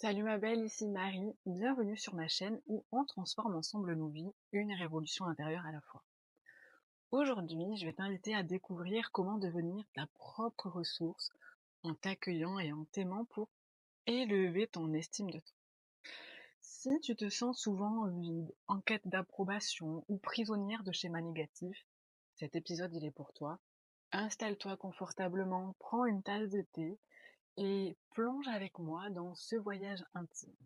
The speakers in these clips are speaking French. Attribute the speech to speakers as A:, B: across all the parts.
A: Salut ma belle, ici Marie, bienvenue sur ma chaîne où on transforme ensemble nos vies, une révolution intérieure à la fois. Aujourd'hui, je vais t'inviter à découvrir comment devenir ta propre ressource en t'accueillant et en t'aimant pour élever ton estime de toi. Si tu te sens souvent vide, en quête d'approbation ou prisonnière de schémas négatifs, cet épisode il est pour toi. Installe-toi confortablement, prends une tasse de thé et plonge avec moi dans ce voyage intime.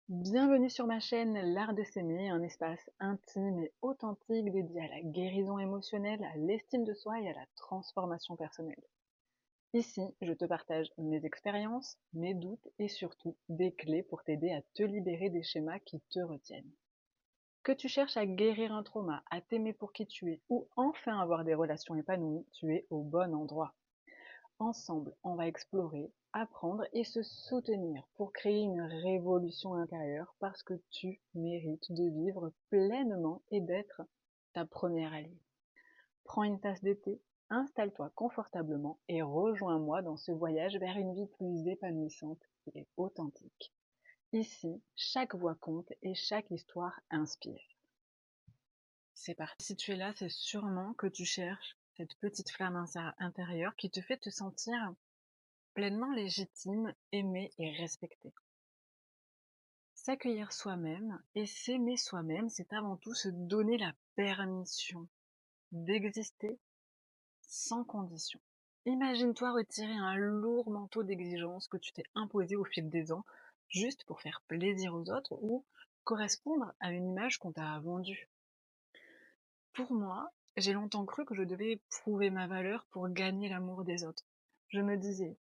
A: Bienvenue sur ma chaîne L'Art de s'aimer, un espace intime et authentique dédié à la guérison émotionnelle, à l'estime de soi et à la transformation personnelle. Ici, je te partage mes expériences, mes doutes et surtout des clés pour t'aider à te libérer des schémas qui te retiennent. Que tu cherches à guérir un trauma, à t'aimer pour qui tu es ou enfin avoir des relations épanouies, tu es au bon endroit. Ensemble, on va explorer, apprendre et se soutenir pour créer une révolution intérieure parce que tu mérites de vivre pleinement et d'être ta première alliée. Prends une tasse de thé, installe-toi confortablement et rejoins-moi dans ce voyage vers une vie plus épanouissante et authentique. Ici, chaque voix compte et chaque histoire inspire. C'est parti. Si tu es là, c'est sûrement que tu cherches cette petite flamme intérieure qui te fait te sentir pleinement légitime, aimé et respecté. S'accueillir soi-même et s'aimer soi-même, c'est avant tout se donner la permission d'exister sans condition. Imagine-toi retirer un lourd manteau d'exigence que tu t'es imposé au fil des ans, juste pour faire plaisir aux autres ou correspondre à une image qu'on t'a vendue. Pour moi, j'ai longtemps cru que je devais prouver ma valeur pour gagner l'amour des autres. Je me disais,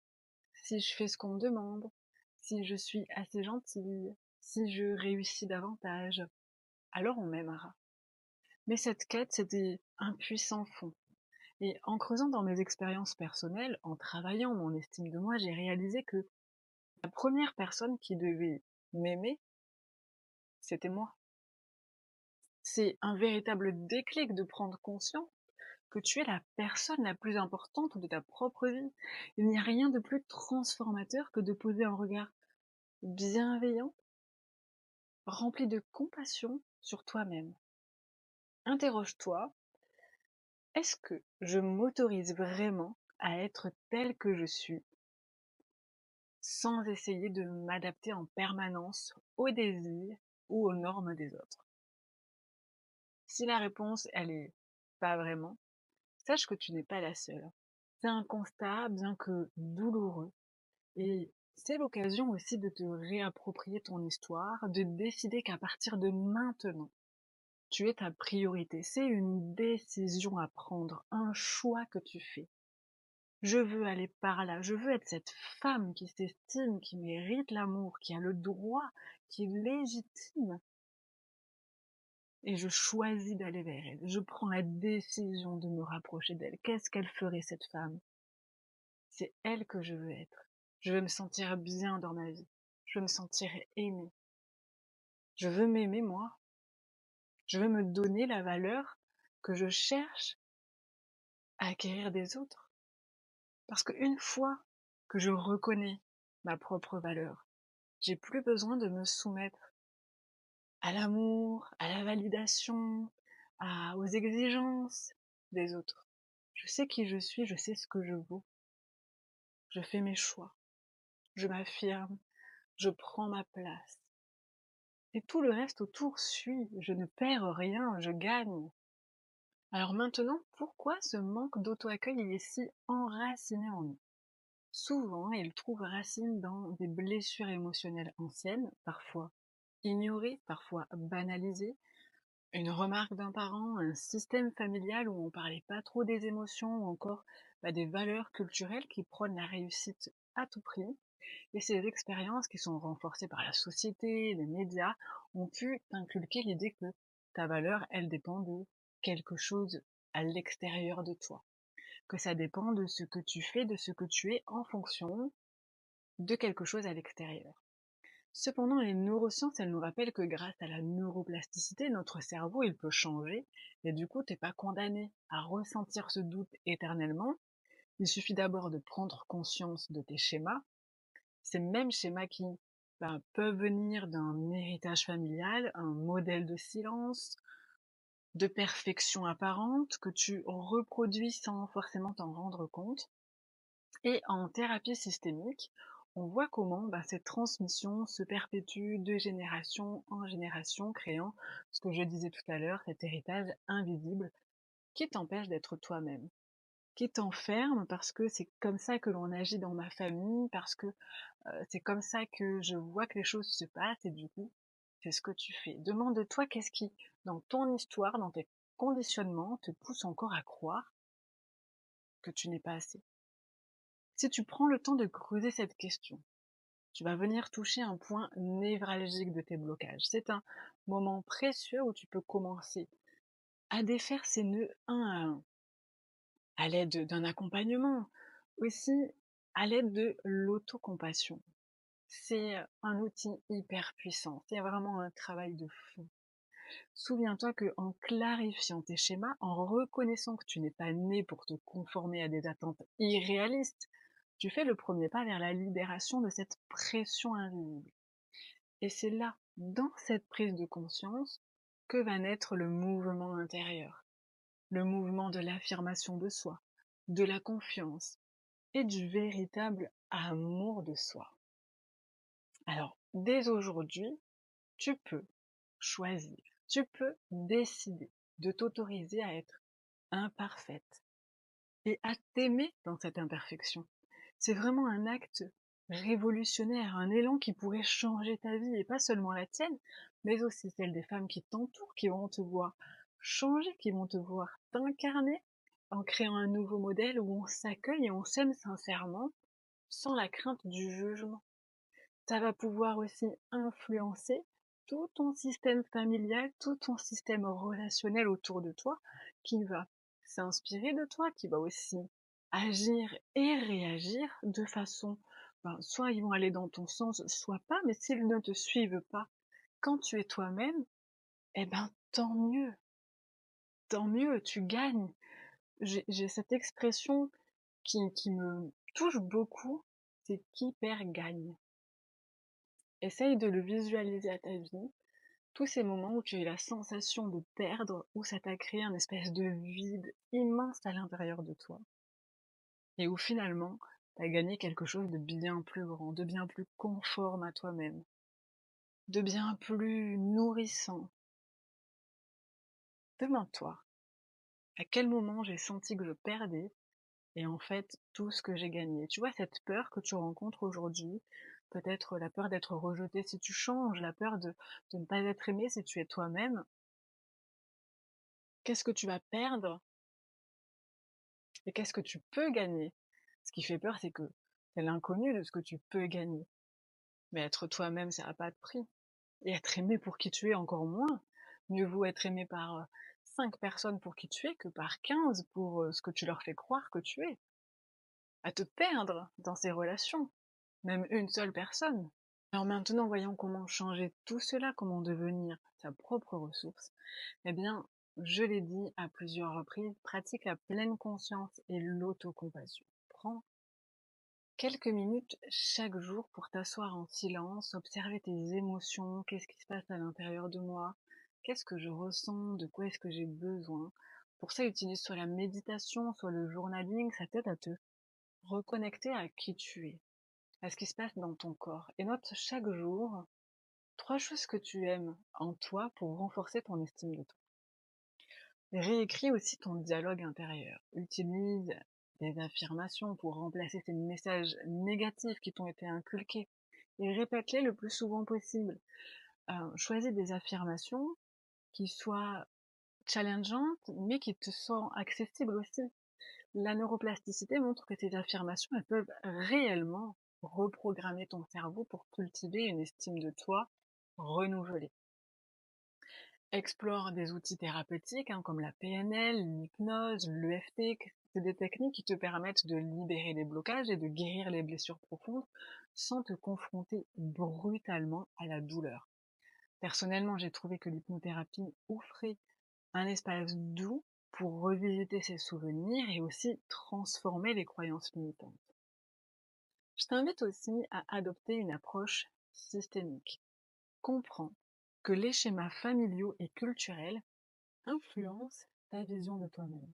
A: si je fais ce qu'on me demande, si je suis assez gentille, si je réussis davantage, alors on m'aimera. Mais cette quête, c'était un puissant fond. Et en creusant dans mes expériences personnelles, en travaillant mon estime de moi, j'ai réalisé que la première personne qui devait m'aimer, c'était moi. C'est un véritable déclic de prendre conscience que tu es la personne la plus importante de ta propre vie. Il n'y a rien de plus transformateur que de poser un regard bienveillant, rempli de compassion sur toi-même. Interroge-toi, est-ce que je m'autorise vraiment à être telle que je suis, sans essayer de m'adapter en permanence aux désirs ou aux normes des autres? Si la réponse, elle est pas vraiment, sache que tu n'es pas la seule. C'est un constat, bien que douloureux, et c'est l'occasion aussi de te réapproprier ton histoire, de décider qu'à partir de maintenant, tu es ta priorité. C'est une décision à prendre, un choix que tu fais. Je veux aller par là, je veux être cette femme qui s'estime, qui mérite l'amour, qui a le droit, qui est légitime. Et je choisis d'aller vers elle. Je prends la décision de me rapprocher d'elle. Qu'est-ce qu'elle ferait, cette femme? C'est elle que je veux être. Je veux me sentir bien dans ma vie. Je veux me sentir aimée. Je veux m'aimer, moi. Je veux me donner la valeur que je cherche à acquérir des autres. Parce qu'une fois que je reconnais ma propre valeur, j'ai plus besoin de me soumettre à l'amour, à la validation, aux exigences des autres. Je sais qui je suis, je sais ce que je vaux. Je fais mes choix. Je m'affirme. Je prends ma place. Et tout le reste autour suit. Je ne perds rien, je gagne. Alors maintenant, pourquoi ce manque d'auto-accueil est si enraciné en nous? Souvent, il trouve racine dans des blessures émotionnelles anciennes, parfois ignorées, parfois banalisées, une remarque d'un parent, un système familial où on parlait pas trop des émotions, ou encore des valeurs culturelles qui prônent la réussite à tout prix. Et ces expériences qui sont renforcées par la société, les médias, ont pu t'inculquer l'idée que ta valeur, elle dépend de quelque chose à l'extérieur de toi, que ça dépend de ce que tu fais, de ce que tu es en fonction de quelque chose à l'extérieur. Cependant, les neurosciences, elles nous rappellent que grâce à la neuroplasticité, notre cerveau, il peut changer, et du coup, t'es pas condamné à ressentir ce doute éternellement. Il suffit d'abord de prendre conscience de tes schémas, ces mêmes schémas qui peuvent venir d'un héritage familial, un modèle de silence, de perfection apparente que tu reproduis sans forcément t'en rendre compte. Et en thérapie systémique, on voit comment cette transmission se perpétue de génération en génération, créant ce que je disais tout à l'heure, cet héritage invisible qui t'empêche d'être toi-même, qui t'enferme parce que c'est comme ça que l'on agit dans ma famille, parce que c'est comme ça que je vois que les choses se passent et du coup, c'est ce que tu fais. Demande-toi qu'est-ce qui, dans ton histoire, dans tes conditionnements, te pousse encore à croire que tu n'es pas assez. Si tu prends le temps de creuser cette question, tu vas venir toucher un point névralgique de tes blocages. C'est un moment précieux où tu peux commencer à défaire ces nœuds un à un, à l'aide d'un accompagnement, aussi à l'aide de l'autocompassion. C'est un outil hyper puissant, c'est vraiment un travail de fou. Souviens-toi que en clarifiant tes schémas, en reconnaissant que tu n'es pas né pour te conformer à des attentes irréalistes, tu fais le premier pas vers la libération de cette pression invisible. Et c'est là, dans cette prise de conscience, que va naître le mouvement intérieur, le mouvement de l'affirmation de soi, de la confiance et du véritable amour de soi. Alors, dès aujourd'hui, tu peux choisir, tu peux décider de t'autoriser à être imparfaite et à t'aimer dans cette imperfection. C'est vraiment un acte révolutionnaire, un élan qui pourrait changer ta vie, et pas seulement la tienne, mais aussi celle des femmes qui t'entourent, qui vont te voir changer, qui vont te voir t'incarner en créant un nouveau modèle où on s'accueille et on s'aime sincèrement, sans la crainte du jugement. Ça va pouvoir aussi influencer tout ton système familial, tout ton système relationnel autour de toi, qui va s'inspirer de toi, qui va aussi agir et réagir de façon, soit ils vont aller dans ton sens, soit pas, mais s'ils ne te suivent pas quand tu es toi-même, eh ben tant mieux, tu gagnes. J'ai cette expression qui me touche beaucoup, c'est qui perd gagne. Essaye de le visualiser à ta vie, tous ces moments où tu as eu la sensation de perdre, où ça t'a créé un espèce de vide immense à l'intérieur de toi, et où finalement, tu as gagné quelque chose de bien plus grand, de bien plus conforme à toi-même, de bien plus nourrissant. Demande-toi, à quel moment j'ai senti que je perdais, et en fait, tout ce que j'ai gagné. Tu vois, cette peur que tu rencontres aujourd'hui, peut-être la peur d'être rejeté si tu changes, la peur de ne pas être aimé si tu es toi-même, qu'est-ce que tu vas perdre et qu'est-ce que tu peux gagner? Ce qui fait peur, c'est que c'est l'inconnu de ce que tu peux gagner. Mais être toi-même, ça n'a pas de prix. Et être aimé pour qui tu es encore moins. Mieux vaut être aimé par 5 personnes pour qui tu es que par 15 pour ce que tu leur fais croire que tu es. À te perdre dans ces relations. Même une seule personne. Alors maintenant, voyons comment changer tout cela, comment devenir sa propre ressource. Eh bien, je l'ai dit à plusieurs reprises, pratique la pleine conscience et l'autocompassion. Prends quelques minutes chaque jour pour t'asseoir en silence, observer tes émotions, qu'est-ce qui se passe à l'intérieur de moi, qu'est-ce que je ressens, de quoi est-ce que j'ai besoin. Pour ça, utilise soit la méditation, soit le journaling, ça t'aide à te reconnecter à qui tu es, à ce qui se passe dans ton corps. Et note chaque jour 3 choses que tu aimes en toi pour renforcer ton estime de toi. Réécris aussi ton dialogue intérieur. Utilise des affirmations pour remplacer ces messages négatifs qui t'ont été inculqués et répète-les le plus souvent possible. Choisis des affirmations qui soient challengeantes mais qui te sont accessibles aussi. La neuroplasticité montre que ces affirmations, elles peuvent réellement reprogrammer ton cerveau pour cultiver une estime de toi renouvelée. Explore des outils thérapeutiques comme la PNL, l'hypnose, l'EFT. C'est des techniques qui te permettent de libérer les blocages et de guérir les blessures profondes sans te confronter brutalement à la douleur. Personnellement, j'ai trouvé que l'hypnothérapie offrait un espace doux pour revisiter ses souvenirs et aussi transformer les croyances limitantes. Je t'invite aussi à adopter une approche systémique. Comprends que les schémas familiaux et culturels influencent ta vision de toi-même.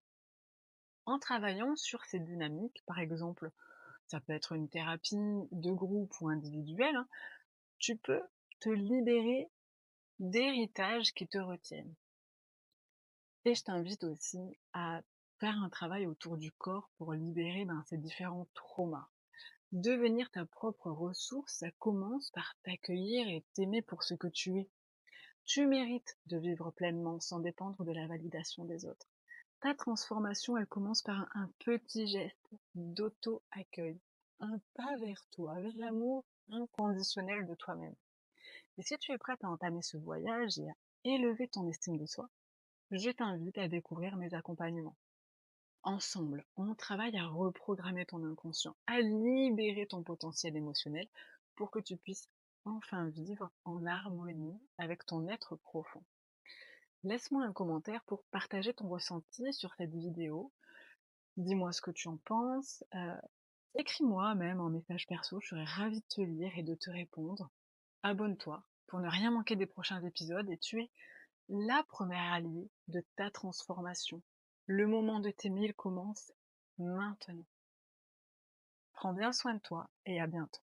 A: En travaillant sur ces dynamiques, par exemple, ça peut être une thérapie de groupe ou individuelle, hein, tu peux te libérer d'héritages qui te retiennent. Et je t'invite aussi à faire un travail autour du corps pour libérer ces différents traumas. Devenir ta propre ressource, ça commence par t'accueillir et t'aimer pour ce que tu es. Tu mérites de vivre pleinement sans dépendre de la validation des autres. Ta transformation, elle commence par un petit geste d'auto-accueil, un pas vers toi, vers l'amour inconditionnel de toi-même. Et si tu es prête à entamer ce voyage et à élever ton estime de soi, je t'invite à découvrir mes accompagnements. Ensemble, on travaille à reprogrammer ton inconscient, à libérer ton potentiel émotionnel pour que tu puisses enfin vivre en harmonie avec ton être profond. Laisse-moi un commentaire pour partager ton ressenti sur cette vidéo. Dis-moi ce que tu en penses. Écris-moi même en message perso, je serais ravie de te lire et de te répondre. Abonne-toi pour ne rien manquer des prochains épisodes et tu es la première alliée de ta transformation. Le moment de t'aimer, il commence maintenant. Prends bien soin de toi et à bientôt.